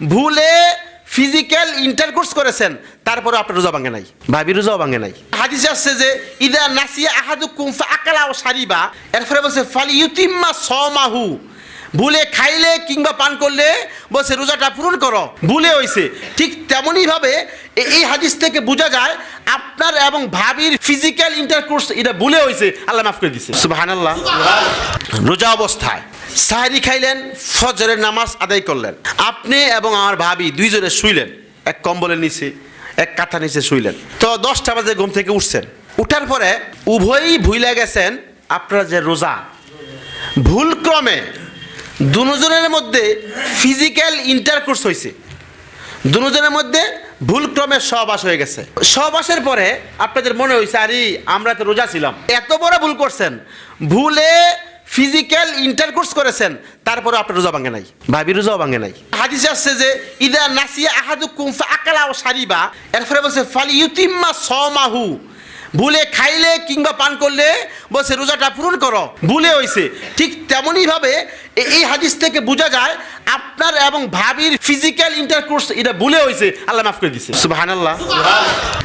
ভুলে physical intercourse করেছেন, তারপরে আপনার রোজা ভাঙে নাই, ভাবি রোজাও ভাঙে নাই। হাদিসে আসছে যে ইদা নাসিয়া আহাদুকুম ফাআকালা ওয়া শারিবা, এরপরে বলছে ফালিইউতিম্মা সাওমাহু, ভুলে খাইলে কিংবা পান করলে বলছে রোজাটা পূরণ করো, ভুলে হইছে। ঠিক তেমনই ভাবে এই হাদিস থেকে বোঝা যায় আপনার এবং ভাবির ফিজিক্যাল ইন্টারকোর্স এটা ভুলে হইছে, আল্লাহ মাফ করে দিছে। সুবহানাল্লাহ। রোজা অবস্থায় সাহরি খাইলেন, ফজরের নামাজ আদায় করলেন, আপনি এবং আমার ভাবি দুইজনে শুইলেন, এক কম্বলের নিচে এক কাঁথা নিচে শুইলেন। তো 10টা বাজে ঘুম থেকে উঠছেন, উঠার পরে উভয়ই ভুলে গেছেন আপনারা যে রোজা, ভুলক্রমে দুজনের মধ্যে ফিজিক্যাল ইন্টারকোর্স হয়েছে, দুজনের মধ্যে ভুলক্রমে সহবাস হয়ে গেছে। সহবাসের পরে আপনাদের মনে হয়েছে আরে আমরা তো রোজা ছিলাম, এত বড় ভুল করছেন, ভুলে ফিজিক্যাল ইন্টারকোর্স করেছেন, তারপরে আপনার রোজা ভাঙে নাই, ভাবি রোজাও ভাঙে নাই। হাদিসে আসছে যে ইদা নাসিয়া আহাদুকুম ফাআকালা ওয়া শারিবা, এরপরে বলছে ফালিইউতিম্মা সাওমাহু, ভুলে খাইলে কিংবা পান করলে বলছে রোজাটা পূরণ করো, ভুলে হইছে। ঠিক তেমনই ভাবে এই হাদিস থেকে বোঝা যায় আপনার এবং ভাবির ফিজিক্যাল ইন্টারকোর্স এটা ভুলে হইছে, আল্লাহ মাফ করে দিছে। সুবহানাল্লাহ।